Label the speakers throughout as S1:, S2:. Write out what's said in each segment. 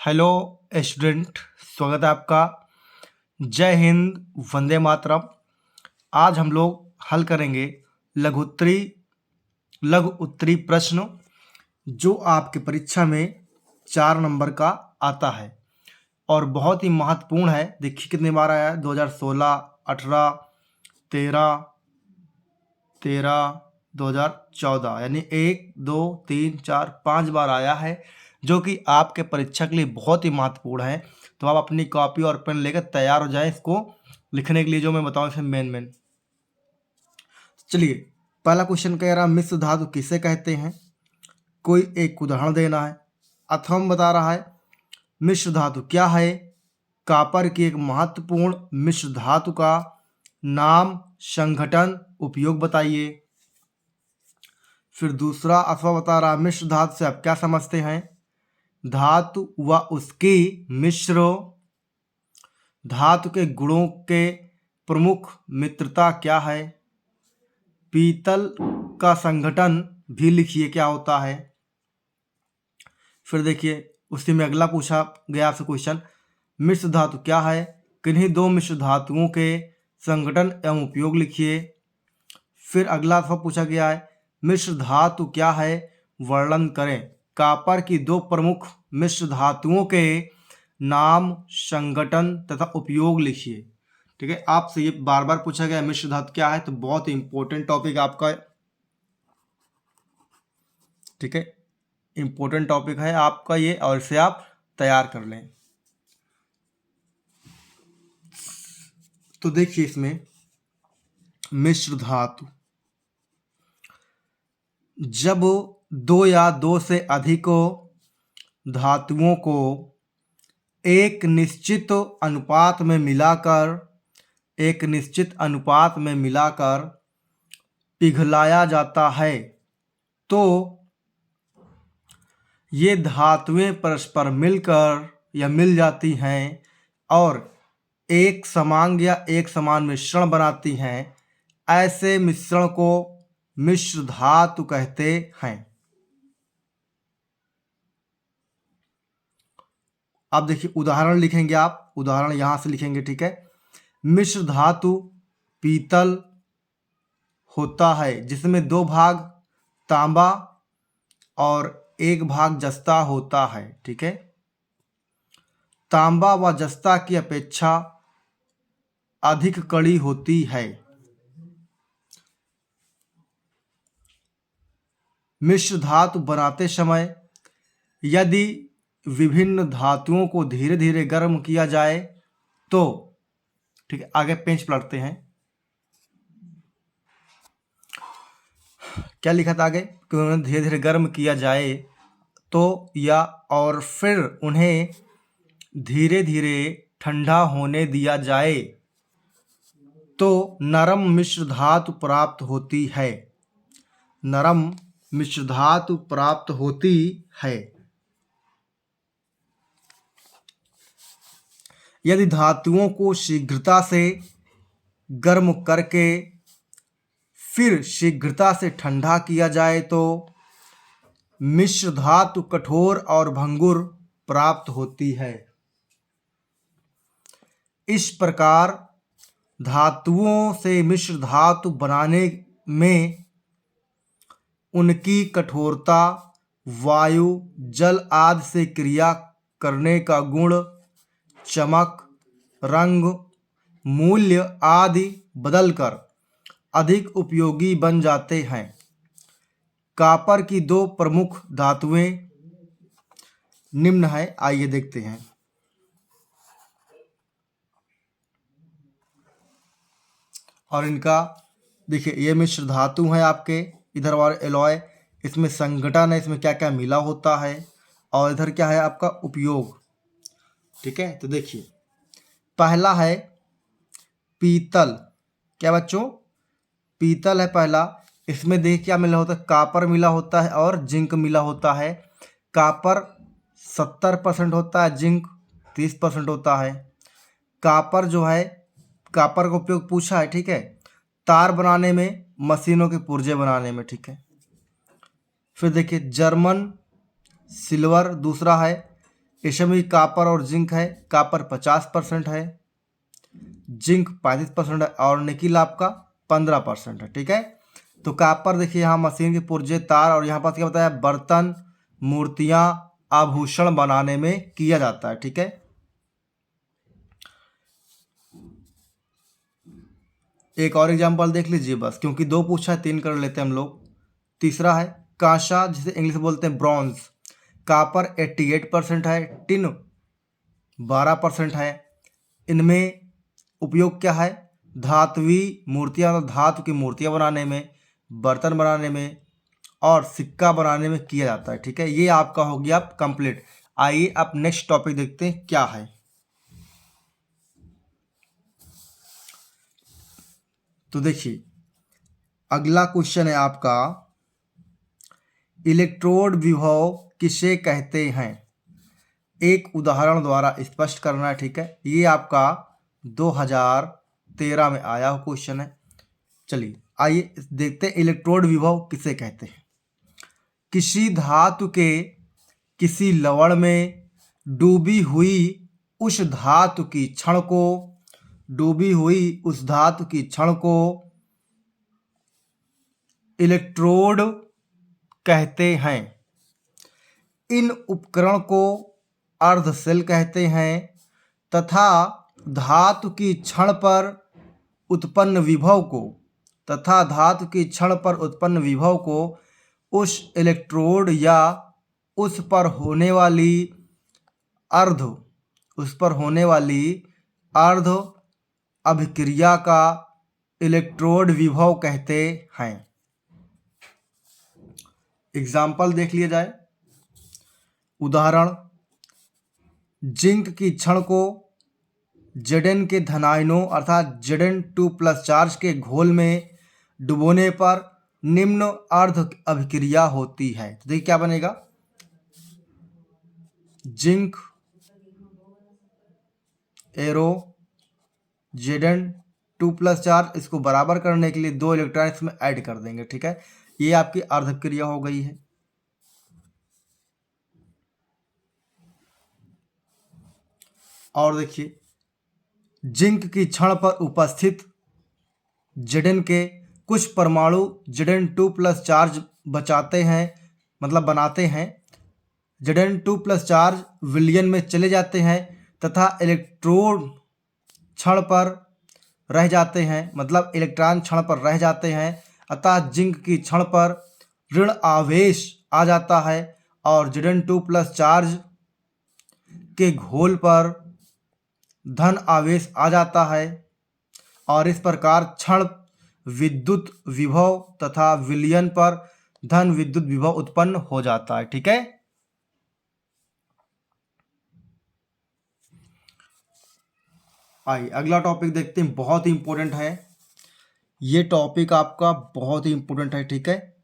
S1: Hello student, स्वागत है आपका। जय हिंद, वंदे मातरम। आज हम लोग हल करेंगे लघु उत्तरी प्रश्न जो आपके परीक्षा में 4 नंबर का आता है और बहुत ही महत्वपूर्ण है। देखिए कितने बार आया है, 2016, 18, 13, 2014, यानी 1, 2, 3, 4, 5 बार आया है, जो कि आपके परीक्षा के लिए बहुत ही महत्वपूर्ण है। तो आप अपनी कॉपी और पेन लेकर तैयार हो जाएं इसको लिखने के लिए, जो मैं बताऊं इसमें मेन। चलिए, पहला क्वेश्चन कह रहा है मिश्र धातु किसे कहते हैं। कोई एक उदाहरण देना है। अथर्व बता रहा है मिश्र धातु क्या है। कॉपर की एक महत्वपूर्ण मिश्र धातु का नाम, संघटन, उपयोग बताइए। फिर दूसरा अथवा बता रहा मिश्र धातु से आप क्या समझते हैं। धातु व उसकी मिश्र धातु के गुणों के प्रमुख मित्रता क्या है। पीतल का संघटन भी लिखिए क्या होता है। फिर देखिए उसी में अगला पूछा गया आपसे क्वेश्चन, मिश्र धातु क्या है। किन्हीं दो मिश्र धातुओं के संघटन एवं उपयोग लिखिए। फिर अगला अथवा पूछा गया है मिश्र धातु क्या है, वर्णन करें। कॉपर की दो प्रमुख मिश्र धातुओं के नाम, संघटन तथा उपयोग लिखिए। ठीक है, आपसे ये बार बार पूछा गया मिश्र धातु क्या है, तो बहुत ही इंपॉर्टेंट टॉपिक आपका। ठीक है, इंपॉर्टेंट टॉपिक है आपका ये, और इसे आप तैयार कर लें। तो देखिए इसमें मिश्र धातु, जब दो या दो से अधिक धातुओं को एक निश्चित अनुपात में मिलाकर पिघलाया जाता है, तो ये धातुएं परस्पर मिलकर या मिल जाती हैं और एक समांग या एक समान मिश्रण बनाती हैं। ऐसे मिश्रण को मिश्र धातु कहते हैं। अब देखिए उदाहरण लिखेंगे आप, उदाहरण यहां से लिखेंगे। ठीक है, मिश्र धातु पीतल होता है जिसमें 2 भाग तांबा और 1 भाग जस्ता होता है। ठीक है, तांबा व जस्ता की अपेक्षा अधिक कड़ी होती है। मिश्र धातु बनाते समय यदि विभिन्न धातुओं को धीरे धीरे गर्म किया जाए तो, ठीक है, आगे पेंच पलटते हैं। क्या लिखा था आगे कि उन्हें धीरे धीरे गर्म किया जाए तो, या और फिर उन्हें धीरे धीरे ठंडा होने दिया जाए तो नरम मिश्र धातु प्राप्त होती है। नरम मिश्र धातु प्राप्त होती है। यदि धातुओं को शीघ्रता से गर्म करके फिर शीघ्रता से ठंडा किया जाए तो मिश्र धातु कठोर और भंगुर प्राप्त होती है। इस प्रकार धातुओं से मिश्र धातु बनाने में उनकी कठोरता, वायु, जल आदि से क्रिया करने का गुण, चमक, रंग, मूल्य आदि बदलकर अधिक उपयोगी बन जाते हैं। कॉपर की 2 प्रमुख धातुएं निम्न है, आइए देखते हैं। और इनका देखिए ये मिश्र धातु है आपके, इधर वाले एलॉय, इसमें संघटन है, इसमें क्या क्या मिला होता है, और इधर क्या है आपका उपयोग। ठीक है, तो देखिए पहला है पीतल। क्या बच्चों, पीतल है पहला। इसमें देखिए क्या मिला होता है, कॉपर मिला होता है और जिंक मिला होता है। कॉपर 70% होता है, जिंक 30% होता है। कॉपर जो है, कॉपर का उपयोग पूछा है। ठीक है, तार बनाने में, मशीनों के पुर्जे बनाने में। ठीक है, फिर देखिए जर्मन सिल्वर दूसरा है। इसमें भी कापर और जिंक है। कापर 50% है, जिंक 35% है और निकिल आपका 15% है। ठीक है, तो कापर देखिए यहाँ मशीन के पुर्जे, तार और यहाँ पास क्या बताया, बर्तन, मूर्तियां, आभूषण बनाने में किया जाता है। ठीक है, एक और एग्जांपल देख लीजिए बस, क्योंकि 2 पूछा है 3 कर लेते हैं हम लोग। तीसरा है कांसा, जिसे इंग्लिश में बोलते हैं ब्रॉन्ज। कापर 88% है, टिन 12% है। इनमें उपयोग क्या है, धातुवी मूर्तियां, धातु की मूर्तियां बनाने में, बर्तन बनाने में और सिक्का बनाने में किया जाता है। ठीक है, ये आपका हो गया कंप्लीट। आइए अब नेक्स्ट टॉपिक देखते हैं क्या है। तो देखिए अगला क्वेश्चन है आपका, इलेक्ट्रोड विभव किसे कहते हैं, एक उदाहरण द्वारा स्पष्ट करना है। ठीक है, ये आपका 2013 में आया हुआ क्वेश्चन है। चलिए आइए देखते हैं इलेक्ट्रोड विभव किसे कहते हैं। किसी धातु के किसी लवण में डूबी हुई उस धातु की छड़ को, डूबी हुई उस धातु की छड़ को इलेक्ट्रोड कहते हैं। इन उपकरण को अर्धशेल कहते हैं तथा धातु की छड़ पर उत्पन्न विभव को, तथा धातु की छड़ पर उत्पन्न विभव को उस इलेक्ट्रोड या उस पर होने वाली अर्ध अभिक्रिया का इलेक्ट्रोड विभव कहते हैं। एग्जाम्पल देख लिया जाए। उदाहरण, जिंक की छड़ को Zn के धनायनों अर्थात Zn2+ चार्ज के घोल में डुबोने पर निम्न अर्ध अभिक्रिया होती है। तो देखिए क्या बनेगा, जिंक एरो Zn2+ चार्ज, इसको बराबर करने के लिए 2 इलेक्ट्रॉन इसमें ऐड कर देंगे। ठीक है, ये आपकी अर्ध अभिक्रिया हो गई है। और देखिए, जिंक की छड़ पर उपस्थित Zn के कुछ परमाणु Zn2+ चार्ज बचाते हैं, मतलब बनाते हैं। Zn2+ चार्ज विलयन में चले जाते हैं तथा इलेक्ट्रोड छड़ पर रह जाते हैं, मतलब इलेक्ट्रॉन छड़ पर रह जाते हैं। अतः जिंक की छड़ पर ऋण आवेश आ जाता है और Zn2+ चार्ज के घोल पर धन आवेश आ जाता है और इस प्रकार क्षण विद्युत विभव तथा विलयन पर धन विद्युत विभव उत्पन्न हो जाता है। ठीक है, आइए अगला टॉपिक देखते हैं। बहुत ही इंपॉर्टेंट है ये टॉपिक, आपका बहुत ही इंपॉर्टेंट है। ठीक है,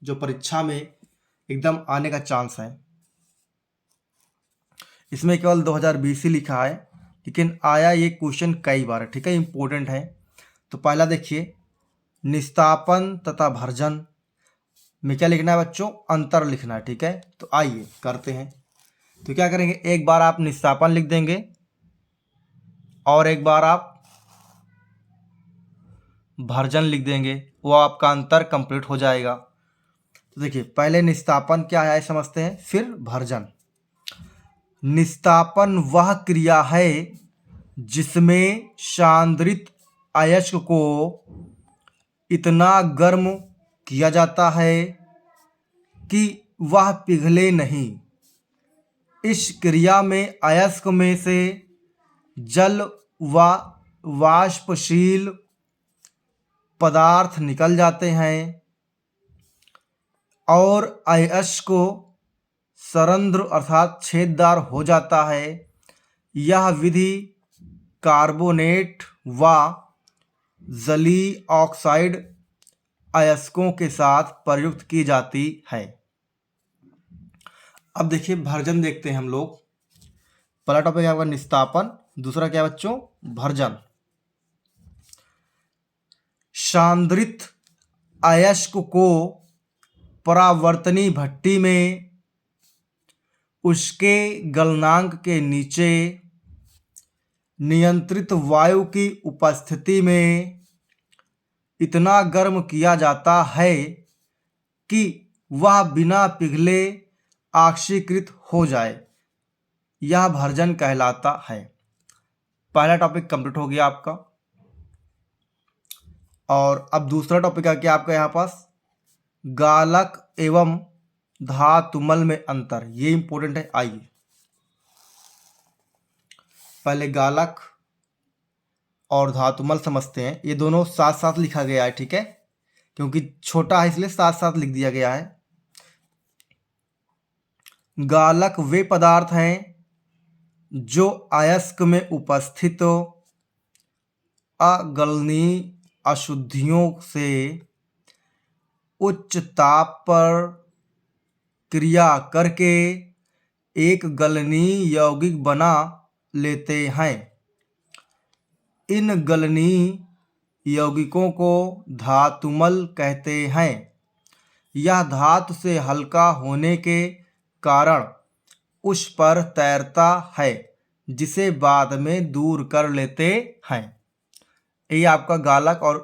S1: जो परीक्षा में एकदम आने का चांस है। इसमें केवल 2020 ही लिखा है, लेकिन आया ये क्वेश्चन कई बार। ठीक है, इंपॉर्टेंट है। तो पहला देखिए, निस्तापन तथा भर्जन में क्या लिखना है बच्चों, अंतर लिखना है। ठीक है, तो आइए करते हैं। तो क्या करेंगे, एक बार आप निस्तापन लिख देंगे और एक बार आप भर्जन लिख देंगे, वो आपका अंतर कंप्लीट हो जाएगा। तो देखिए पहले निस्तापन क्या है समझते हैं, फिर भर्जन। निस्तापन वह क्रिया है जिसमें सांद्रित अयस्क को इतना गर्म किया जाता है कि वह पिघले नहीं। इस क्रिया में अयस्क में से जल व वाष्पशील पदार्थ निकल जाते हैं और अयस्क सरंध्र अर्थात छेददार हो जाता है। यह विधि कार्बोनेट व जलीय ऑक्साइड अयस्कों के साथ प्रयुक्त की जाती है। अब देखिए भर्जन देखते हैं हम लोग। पहला टॉपिक है आपका निस्तापन, दूसरा क्या है बच्चों, भर्जन। सांद्रित अयस्क को परावर्तनी भट्टी में उसके गलनांक के नीचे नियंत्रित वायु की उपस्थिति में इतना गर्म किया जाता है कि वह बिना पिघले ऑक्सीकृत हो जाए, यह भर्जन कहलाता है। पहला टॉपिक कंप्लीट हो गया आपका। और अब दूसरा टॉपिक आ गया आपका यहाँ पास, गालक एवं धातुमल में अंतर। ये इंपॉर्टेंट है। आइए पहले गालक और धातुमल समझते हैं। ये दोनों साथ साथ लिखा गया है, ठीक है, क्योंकि छोटा है इसलिए साथ साथ लिख दिया गया है। गालक वे पदार्थ हैं जो अयस्क में उपस्थित अगलनीय अशुद्धियों से उच्च ताप पर क्रिया करके एक गलनीय यौगिक बना लेते हैं। इन गलनीय यौगिकों को धातुमल कहते हैं। यह धातु से हल्का होने के कारण उस पर तैरता है, जिसे बाद में दूर कर लेते हैं। ये आपका गालक और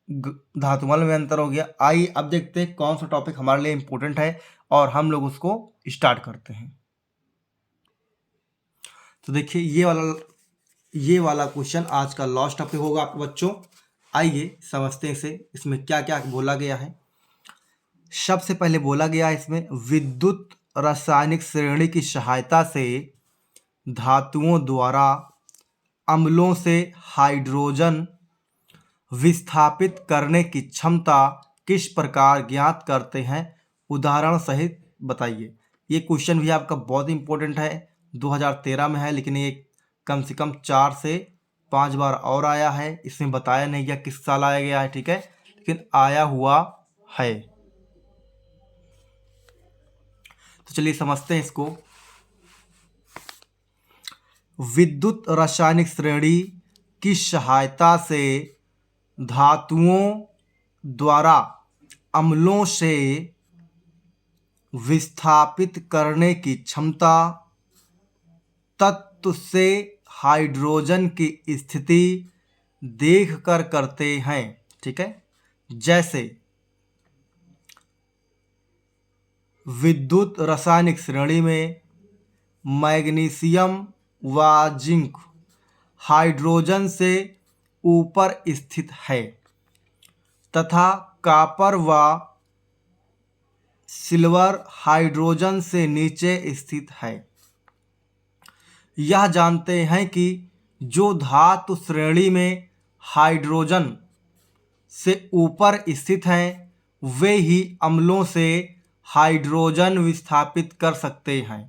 S1: धातुमल में अंतर हो गया। आइए अब देखते हैं कौन सा टॉपिक हमारे लिए इम्पोर्टेंट है और हम लोग उसको स्टार्ट करते हैं। तो देखिए ये वाला क्वेश्चन आज का लास्ट टॉपिक होगा आपके बच्चों। आइए समझते हैं इसे, इसमें क्या क्या बोला गया है। सबसे पहले बोला गया है इसमें, विद्युत रासायनिक श्रेणी की सहायता से धातुओं द्वारा अम्लों से हाइड्रोजन विस्थापित करने की क्षमता किस प्रकार ज्ञात करते हैं, उदाहरण सहित बताइए। ये क्वेश्चन भी आपका बहुत इंपॉर्टेंट है, 2013 में है, लेकिन ये कम से कम 4 से 5 बार और आया है। इसमें बताया नहीं गया किस साल आया गया है, ठीक है, लेकिन आया हुआ है। तो चलिए समझते हैं इसको। विद्युत रासायनिक श्रेणी की सहायता से धातुओं द्वारा अम्लों से विस्थापित करने की क्षमता तत्व से हाइड्रोजन की स्थिति देखकर करते हैं, ठीक है। जैसे विद्युत रासायनिक श्रेणी में मैग्नीशियम व जिंक हाइड्रोजन से ऊपर स्थित है तथा कॉपर व सिल्वर हाइड्रोजन से नीचे स्थित है। यह जानते हैं कि जो धातु श्रेणी में हाइड्रोजन से ऊपर स्थित हैं, वे ही अम्लों से हाइड्रोजन विस्थापित कर सकते हैं।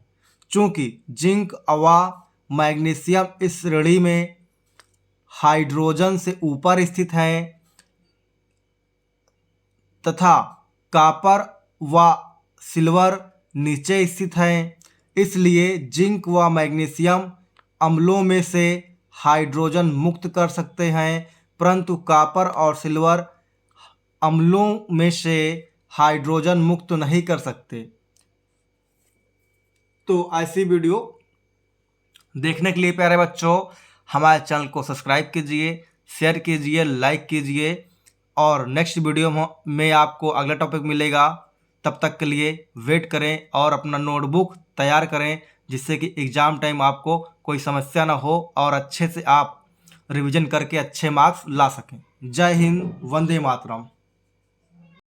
S1: चूँकि जिंक व मैग्नीशियम इस श्रेणी में हाइड्रोजन से ऊपर स्थित हैं तथा कॉपर व सिल्वर नीचे स्थित हैं, इसलिए जिंक व मैग्नीशियम अम्लों में से हाइड्रोजन मुक्त कर सकते हैं, परंतु कॉपर और सिल्वर अम्लों में से हाइड्रोजन मुक्त नहीं कर सकते। तो ऐसी वीडियो देखने के लिए प्यारे बच्चों हमारे चैनल को सब्सक्राइब कीजिए, शेयर कीजिए, लाइक कीजिए और नेक्स्ट वीडियो में आपको अगला टॉपिक मिलेगा। तब तक के लिए वेट करें और अपना नोटबुक तैयार करें, जिससे कि एग्ज़ाम टाइम आपको कोई समस्या ना हो और अच्छे से आप रिवीजन करके अच्छे मार्क्स ला सकें। जय हिंद, वंदे मातरम।